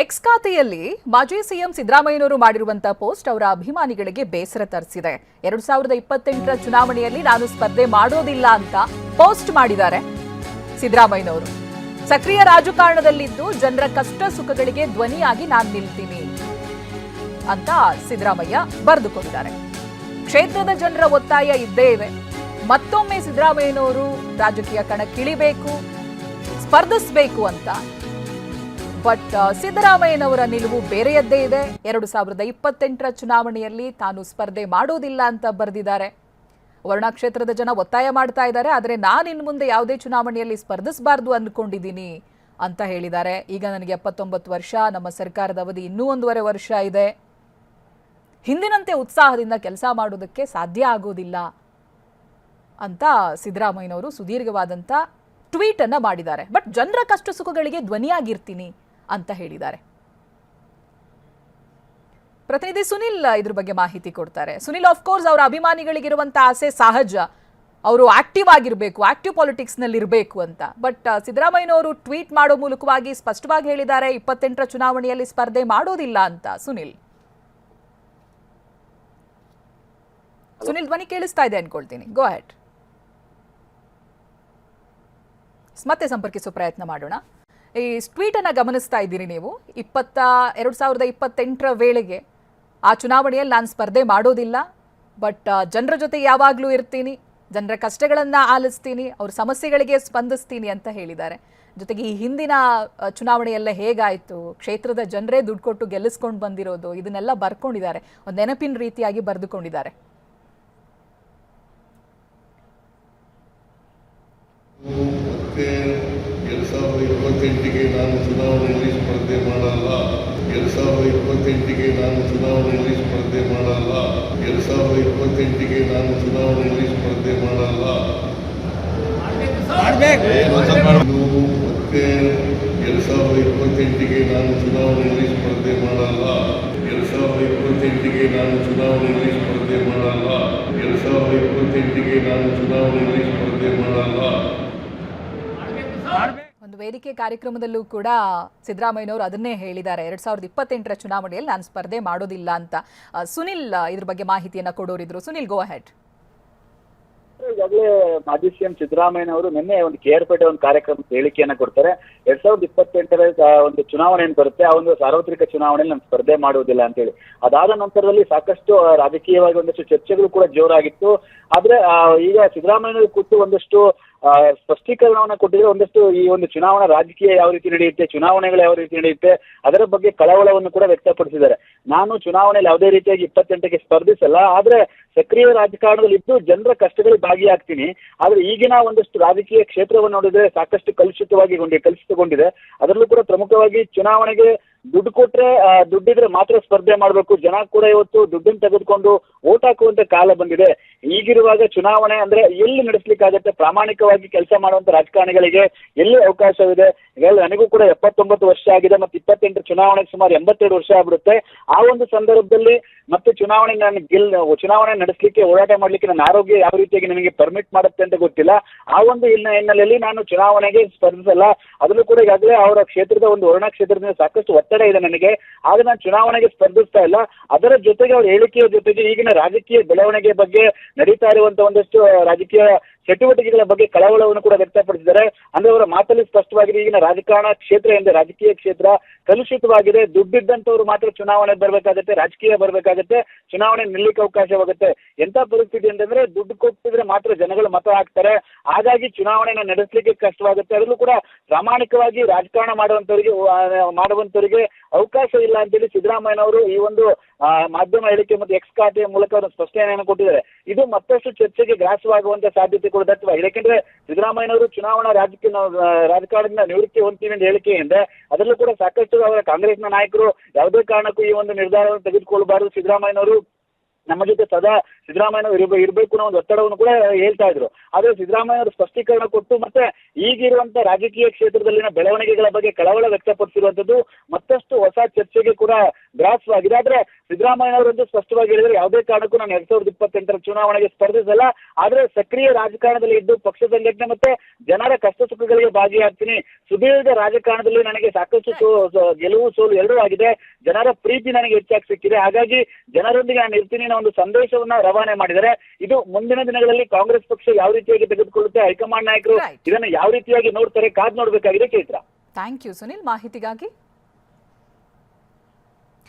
X ಖಾತೆಯಲ್ಲಿ ಮಾಜಿ CM ಸಿದ್ದರಾಮಯ್ಯನವರು ಮಾಡಿರುವಂತಹ ಪೋಸ್ಟ್ ಅವರ ಅಭಿಮಾನಿಗಳಿಗೆ ಬೇಸರ ತರಿಸಿದೆ. 2028ರ ಚುನಾವಣೆಯಲ್ಲಿ ನಾನು ಸ್ಪರ್ಧೆ ಮಾಡೋದಿಲ್ಲ ಅಂತ ಪೋಸ್ಟ್ ಮಾಡಿದ್ದಾರೆ ಸಿದ್ದರಾಮಯ್ಯನವರು. ಸಕ್ರಿಯ ರಾಜಕಾರಣದಲ್ಲಿದ್ದು ಜನರ ಕಷ್ಟ ಸುಖಗಳಿಗೆ ಧ್ವನಿಯಾಗಿ ನಾನು ನಿಲ್ತೀನಿ ಅಂತ ಸಿದ್ದರಾಮಯ್ಯ ಬರೆದುಕೊಂಡಿದ್ದಾರೆ. ಕ್ಷೇತ್ರದ ಜನರ ಒತ್ತಾಯ ಇದ್ದೇ ಇದೆ. ಮತ್ತೊಮ್ಮೆ ಸಿದ್ದರಾಮಯ್ಯನವರು ರಾಜಕೀಯ ಕಣಕ್ಕಿಳಿಬೇಕು, ಸ್ಪರ್ಧಿಸಬೇಕು ಅಂತ. ಬಟ್ ಸಿದ್ದರಾಮಯ್ಯನವರ ನಿಲುವು ಬೇರೆಯದ್ದೇ ಇದೆ. 2028ರ ಚುನಾವಣೆಯಲ್ಲಿ ತಾನು ಸ್ಪರ್ಧೆ ಮಾಡೋದಿಲ್ಲ ಅಂತ ಬರೆದಿದ್ದಾರೆ. ವರ್ಣ ಕ್ಷೇತ್ರದ ಜನ ಒತ್ತಾಯ ಮಾಡ್ತಾ ಇದ್ದಾರೆ. ಆದರೆ ನಾನು ಇನ್ನು ಮುಂದೆ ಯಾವುದೇ ಚುನಾವಣೆಯಲ್ಲಿ ಸ್ಪರ್ಧಿಸಬಾರ್ದು ಅಂದ್ಕೊಂಡಿದ್ದೀನಿ ಅಂತ ಹೇಳಿದ್ದಾರೆ. ಈಗ ನನಗೆ 79 ವರ್ಷ, ನಮ್ಮ ಸರ್ಕಾರದ ಅವಧಿ ಇನ್ನೂ 1.5 ವರ್ಷ ಇದೆ. ಹಿಂದಿನಂತೆ ಉತ್ಸಾಹದಿಂದ ಕೆಲಸ ಮಾಡೋದಕ್ಕೆ ಸಾಧ್ಯ ಆಗೋದಿಲ್ಲ ಅಂತ ಸಿದ್ದರಾಮಯ್ಯನವರು ಸುದೀರ್ಘವಾದಂಥ ಟ್ವೀಟ್ ಅನ್ನ ಮಾಡಿದ್ದಾರೆ. ಬಟ್ ಜನರ ಕಷ್ಟ ಸುಖಗಳಿಗೆ ಧ್ವನಿಯಾಗಿರ್ತೀನಿ ಅಂತ ಹೇಳಿದ್ದಾರೆ. ಪ್ರತಿನಿಧಿ ಸುನಿಲ್ ಇದ್ರ ಬಗ್ಗೆ ಮಾಹಿತಿ ಕೊಡ್ತಾರೆ. ಸುನಿಲ್, ಆಫ್ ಕೋರ್ಸ್ ಅವರ ಅಭಿಮಾನಿಗಳಿಗಿರುವಂತ ಆಸೆ ಸಹಜ, ಅವರು ಆಕ್ಟಿವ್ ಆಗಿರಬೇಕು, ಆಕ್ಟಿವ್ ಪಾಲಿಟಿಕ್ಸ್ ನಲ್ಲಿ ಇರಬೇಕು ಅಂತ. ಬಟ್ ಸಿದ್ದರಾಮಯ್ಯನವರು ಟ್ವೀಟ್ ಮಾಡೋ ಮೂಲಕವಾಗಿ ಸ್ಪಷ್ಟವಾಗಿ ಹೇಳಿದ್ದಾರೆ 28ರ ಚುನಾವಣೆಯಲ್ಲಿ ಸ್ಪರ್ಧೆ ಮಾಡೋದಿಲ್ಲ ಅಂತ. ಸುನಿಲ್ ಧ್ವನಿ ಕೇಳಿಸ್ತಾ ಇದೆ ಅನ್ಕೊಳ್ತೀನಿ. Go ahead. ಮತ್ತೆ ಸಂಪರ್ಕಿಸೋ ಪ್ರಯತ್ನ ಮಾಡೋಣ. ಈ ಟ್ವೀಟ್ ಅನ್ನ ಗಮನಿಸ್ತಾ ಇದ್ದೀರಿ ನೀವು. 2028ರ ವೇಳೆಗೆ ಆ ಚುನಾವಣೆಯಲ್ಲಿ ನಾನು ಸ್ಪರ್ಧೆ ಮಾಡೋದಿಲ್ಲ, ಬಟ್ ಜನರ ಜೊತೆ ಯಾವಾಗಲೂ ಇರ್ತೀನಿ, ಜನರ ಕಷ್ಟಗಳನ್ನ ಆಲಿಸ್ತೀನಿ, ಅವ್ರ ಸಮಸ್ಯೆಗಳಿಗೆ ಸ್ಪಂದಿಸ್ತೀನಿ ಅಂತ ಹೇಳಿದ್ದಾರೆ. ಜೊತೆಗೆ ಈ ಹಿಂದಿನ ಚುನಾವಣೆಯೆಲ್ಲ ಹೇಗಾಯಿತು, ಕ್ಷೇತ್ರದ ಜನರೇ ದುಡ್ಡು ಕೊಟ್ಟು ಗೆಲ್ಲಿಸ್ಕೊಂಡು ಬಂದಿರೋದು, ಇದನ್ನೆಲ್ಲ ಬರ್ಕೊಂಡಿದ್ದಾರೆ. ಒಂದು ನೆನಪಿನ ರೀತಿಯಾಗಿ ಬರೆದುಕೊಂಡಿದ್ದಾರೆ. ಮತ್ತೆ 2028ಗೆ ನಾನು ಚುನಾವಣೆಯಲ್ಲಿ ಸ್ಪರ್ಧೆ ಮಾಡಲ್ಲ. 2028ಗೆ ನಾನು ಚುನಾವಣೆಯಲ್ಲಿ ಸ್ಪರ್ಧೆ ಮಾಡಲ್ಲ. 2028ಗೆ ನಾನು ಚುನಾವಣೆಯಲ್ಲಿ ಸ್ಪರ್ಧೆ ಮಾಡಲ್ಲ. ಮತ್ತೆ 2028ಗೆ ನಾನು ಚುನಾವಣೆಯಲ್ಲಿ ಸ್ಪರ್ಧೆ ಮಾಡಲ್ಲ. 2028ಗೆ ನಾನು ಚುನಾವಣೆಯಲ್ಲಿ ಸ್ಪರ್ಧೆ ಮಾಡಲ್ಲ. 2028ಗೆ ನಾನು ಚುನಾವಣೆಯಲ್ಲಿ ಸ್ಪರ್ಧೆ ಮಾಡಲ್ಲ. ಒಂದು ವೇದಿಕೆ ಕಾರ್ಯಕ್ರಮದಲ್ಲೂ ಕೂಡ ಸಿದ್ದರಾಮಯ್ಯನವರು ಅದನ್ನೇ ಹೇಳಿದ್ದಾರೆ, 2028ರ ಚುನಾವಣೆಯಲ್ಲಿ ನಾನು ಸ್ಪರ್ಧೆ ಮಾಡೋದಿಲ್ಲ ಅಂತ. ಸುನಿಲ್ ಇದ್ರ ಬಗ್ಗೆ ಮಾಹಿತಿಯನ್ನ ಕೊಡೋರಿದ್ರು. Sunil, go ahead. ಈಗಾಗಲೇ ಮಾಜಿ ಸಿಎಂ ಸಿದ್ದರಾಮಯ್ಯನವರು ನಿನ್ನೆ ಒಂದು KR ಪೇಟೆ ಒಂದು ಕಾರ್ಯಕ್ರಮದ ಹೇಳಿಕೆಯನ್ನ ಕೊಡ್ತಾರೆ. 2028ರ ಒಂದು ಚುನಾವಣೆ ಏನು ಬರುತ್ತೆ, ಆ ಒಂದು ಸಾರ್ವತ್ರಿಕ ಚುನಾವಣೆಯಲ್ಲಿ ನಾನು ಸ್ಪರ್ಧೆ ಮಾಡುವುದಿಲ್ಲ ಅಂತ ಹೇಳಿ. ಅದಾದ ನಂತರದಲ್ಲಿ ಸಾಕಷ್ಟು ರಾಜಕೀಯವಾಗಿ ಒಂದಷ್ಟು ಚರ್ಚೆಗಳು ಕೂಡ ಜೋರಾಗಿತ್ತು. ಆದ್ರೆ ಈಗ ಸಿದ್ದರಾಮಯ್ಯನವರು ಕೂತು ಒಂದಷ್ಟು ಸ್ಪಷ್ಟೀಕರಣವನ್ನ ಕೊಟ್ಟಿದ್ರೆ, ಒಂದಷ್ಟು ಈ ಒಂದು ಚುನಾವಣಾ ರಾಜಕೀಯ ಯಾವ ರೀತಿ ನಡೆಯುತ್ತೆ, ಚುನಾವಣೆಗಳು ಯಾವ ರೀತಿ ನಡೆಯುತ್ತೆ ಅದರ ಬಗ್ಗೆ ಕಳವಳವನ್ನು ಕೂಡ ವ್ಯಕ್ತಪಡಿಸಿದ್ದಾರೆ. ನಾನು ಚುನಾವಣೆಯಲ್ಲಿ ಯಾವುದೇ ರೀತಿಯಾಗಿ 28ಕ್ಕೆ ಸ್ಪರ್ಧಿಸಲ್ಲ, ಆದ್ರೆ ಸಕ್ರಿಯ ರಾಜಕಾರಣದಲ್ಲಿ ಇದ್ದು ಜನರ ಕಷ್ಟಗಳಿಗೆ ಭಾಗಿಯಾಗ್ತೀನಿ. ಆದ್ರೆ ಈಗಿನ ಒಂದಷ್ಟು ರಾಜಕೀಯ ಕ್ಷೇತ್ರವನ್ನು ನೋಡಿದ್ರೆ ಸಾಕಷ್ಟು ಕಲುಷಿತಗೊಂಡಿದೆ. ಅದರಲ್ಲೂ ಕೂಡ ಪ್ರಮುಖವಾಗಿ ಚುನಾವಣೆಗೆ ದುಡ್ಡು ಕೊಟ್ರೆ, ದುಡ್ಡಿದ್ರೆ ಮಾತ್ರ ಸ್ಪರ್ಧೆ ಮಾಡಬೇಕು. ಜನ ಕೂಡ ಇವತ್ತು ದುಡ್ಡನ್ನು ತೆಗೆದುಕೊಂಡು ಓಟ್ ಹಾಕುವಂತ ಕಾಲ ಬಂದಿದೆ. ಈಗಿರುವಾಗ ಚುನಾವಣೆ ಅಂದ್ರೆ ಎಲ್ಲಿ ನಡೆಸಲಿಕ್ಕಾಗತ್ತೆ? ಪ್ರಾಮಾಣಿಕವಾಗಿ ಕೆಲಸ ಮಾಡುವಂತ ರಾಜಕಾರಣಿಗಳಿಗೆ ಎಲ್ಲಿ ಅವಕಾಶವಿದೆ? ಈಗ ನನಗೂ ಕೂಡ 79 ವರ್ಷ ಆಗಿದೆ, ಮತ್ತೆ 28 ಚುನಾವಣೆಗೆ ಸುಮಾರು 82 ವರ್ಷ ಆಗ್ಬಿಡುತ್ತೆ. ಆ ಒಂದು ಸಂದರ್ಭದಲ್ಲಿ ಮತ್ತೆ ಚುನಾವಣೆ ನಡೆಸಲಿಕ್ಕೆ, ಓಡಾಟ ಮಾಡ್ಲಿಕ್ಕೆ ನನ್ನ ಆರೋಗ್ಯ ಯಾವ ರೀತಿಯಾಗಿ ನನಗೆ ಪರ್ಮಿಟ್ ಮಾಡುತ್ತೆ ಅಂತ ಗೊತ್ತಿಲ್ಲ. ಆ ಒಂದು ಹಿನ್ನೆಲೆಯಲ್ಲಿ ನಾನು ಚುನಾವಣೆಗೆ ಸ್ಪರ್ಧಿಸಲ್ಲ. ಅದರಲ್ಲೂ ಕೂಡ ಈಗಾಗಲೇ ಅವರ ಕ್ಷೇತ್ರದ ಒಂದು ವರ್ಣ ಕ್ಷೇತ್ರದಿಂದ ಸಾಕಷ್ಟು ಒತ್ತಡ ಇದೆ ನನಗೆ, ಆದ್ರೆ ನಾನು ಚುನಾವಣೆಗೆ ಸ್ಪರ್ಧಿಸ್ತಾ ಇಲ್ಲ. ಅದರ ಜೊತೆಗೆ ಅವ್ರ ಹೇಳಿಕೆಯ ಜೊತೆಗೆ ಈಗಿನ ರಾಜಕೀಯ ಬೆಳವಣಿಗೆ ಬಗ್ಗೆ, ನಡೀತಾ ಇರುವಂತ ಒಂದಷ್ಟು ರಾಜಕೀಯ ಚಟುವಟಿಕೆಗಳ ಬಗ್ಗೆ ಕಳವಳವನ್ನು ಕೂಡ ವ್ಯಕ್ತಪಡಿಸಿದ್ದಾರೆ. ಅಂದ್ರೆ ಅವರ ಮಾತಲ್ಲಿ ಸ್ಪಷ್ಟವಾಗಿದೆ, ಈಗಿನ ರಾಜಕಾರಣ ಕ್ಷೇತ್ರ ಎಂದರೆ ರಾಜಕೀಯ ಕ್ಷೇತ್ರ ಕಲುಷಿತವಾಗಿದೆ. ದುಡ್ಡಿದ್ದಂತವ್ರು ಮಾತ್ರ ಚುನಾವಣೆ ಬರ್ಬೇಕಾಗತ್ತೆ, ರಾಜಕೀಯ ಬರ್ಬೇಕಾಗತ್ತೆ, ಚುನಾವಣೆ ನಿಲ್ಲಕ್ಕೆ ಅವಕಾಶವಾಗುತ್ತೆ. ಎಂತ ಪರಿಸ್ಥಿತಿ ಅಂತಂದ್ರೆ ದುಡ್ಡು ಕೊಟ್ಟಿದ್ರೆ ಮಾತ್ರ ಜನಗಳು ಮತ ಹಾಕ್ತಾರೆ. ಹಾಗಾಗಿ ಚುನಾವಣೆನ ನಡೆಸಲಿಕ್ಕೆ ಕಷ್ಟವಾಗುತ್ತೆ. ಅದರಲ್ಲೂ ಕೂಡ ಪ್ರಾಮಾಣಿಕವಾಗಿ ರಾಜಕಾರಣ ಮಾಡುವಂತವರಿಗೆ ಅವಕಾಶ ಇಲ್ಲ ಅಂತೇಳಿ ಸಿದ್ದರಾಮಯ್ಯನವರು ಈ ಒಂದು ಮಾಧ್ಯಮ ಹೇಳಿಕೆ ಮತ್ತು ಎಕ್ಸ್ ಖಾತೆಯ ಮೂಲಕ ಅವರು ಸ್ಪಷ್ಟನೆಯನ್ನು ಕೊಟ್ಟಿದ್ದಾರೆ. ಇದು ಮತ್ತಷ್ಟು ಚರ್ಚೆಗೆ ಗ್ರಾಸವಾಗುವಂತ ಸಾಧ್ಯತೆ ಕೂಡ ದಟ್ಟವಾಗಿದೆ. ಯಾಕೆಂದ್ರೆ ಸಿದ್ದರಾಮಯ್ಯನವರು ಚುನಾವಣಾ ರಾಜಕಾರಣದಿಂದ ನಿವೃತ್ತಿ ಹೊಂದ್ತೀವಿ ಅಂತ ಹೇಳಿಕೆಯಿಂದ ಅದರಲ್ಲೂ ಕೂಡ ಸಾಕಷ್ಟು ಅವರ ಕಾಂಗ್ರೆಸ್ನ ನಾಯಕರು ಯಾವುದೇ ಕಾರಣಕ್ಕೂ ಈ ಒಂದು ನಿರ್ಧಾರವನ್ನು ತೆಗೆದುಕೊಳ್ಳಬಾರದು, ಸಿದ್ದರಾಮಯ್ಯನವರು ನಮ್ಮ ಜೊತೆ ಸದಾ ಸಿದ್ದರಾಮಯ್ಯ ಇರಬೇಕು ಅನ್ನೋ ಒಂದು ಒತ್ತಡವನ್ನು ಕೂಡ ಹೇಳ್ತಾ ಇದ್ರು. ಆದ್ರೆ ಸಿದ್ದರಾಮಯ್ಯ ಅವರು ಸ್ಪಷ್ಟೀಕರಣ ಕೊಟ್ಟು ಮತ್ತೆ ಈಗಿರುವಂತ ರಾಜಕೀಯ ಕ್ಷೇತ್ರದಲ್ಲಿನ ಬೆಳವಣಿಗೆಗಳ ಬಗ್ಗೆ ಕಳವಳ ವ್ಯಕ್ತಪಡಿಸಿರುವಂತದ್ದು ಮತ್ತಷ್ಟು ಹೊಸ ಚರ್ಚೆಗೆ ಕೂಡ ಗ್ರಾಸವಾಗಿದೆ. ಆದ್ರೆ ಸಿದ್ದರಾಮಯ್ಯ ಅವರಂತೂ ಸ್ಪಷ್ಟವಾಗಿ ಹೇಳಿದ್ರೆ ಯಾವುದೇ ಕಾರಣಕ್ಕೂ ನಾನು 2028ರ ಚುನಾವಣೆಗೆ ಸ್ಪರ್ಧಿಸಲ್ಲ, ಆದ್ರೆ ಸಕ್ರಿಯ ರಾಜಕಾರಣದಲ್ಲಿ ಇದ್ದು ಪಕ್ಷ ಸಂಘಟನೆ ಮತ್ತೆ ಜನರ ಕಷ್ಟ ಸುಖಗಳಿಗೆ ಭಾಗಿಯಾಗ್ತೀನಿ. ಸುದೀರ್ಘ ರಾಜಕಾರಣದಲ್ಲಿ ನನಗೆ ಸಾಕಷ್ಟು ಗೆಲುವು ಸೋಲು ಎರಡೂ ಆಗಿದೆ. ಜನರ ಪ್ರೀತಿ ನನಗೆ ಹೆಚ್ಚಾಗಿ ಸಿಕ್ಕಿದೆ, ಹಾಗಾಗಿ ಜನರೊಂದಿಗೆ ನಾನು ಇರ್ತೀನಿ ಅನ್ನೋ ಒಂದು ಸಂದೇಶವನ್ನ ರವಾನೆ ಮಾಡಿದರೆ ಇದು ಮುಂದಿನ ದಿನಗಳಲ್ಲಿ ಕಾಂಗ್ರೆಸ್ ಪಕ್ಷ ಯಾವ ರೀತಿಯಾಗಿ ತೆಗೆದುಕೊಳ್ಳುತ್ತೆ, ಹೈಕಮಾಂಡ್ ನಾಯಕರು ಇದನ್ನ ಯಾವ ರೀತಿಯಾಗಿ ನೋಡ್ತಾರೆ ಕಾದ್ ನೋಡ್ಬೇಕಾಗಿದೆ. ಚೈತ್ರ, ಥ್ಯಾಂಕ್ ಯು ಸುನಿಲ್ ಮಾಹಿತಿಗಾಗಿ.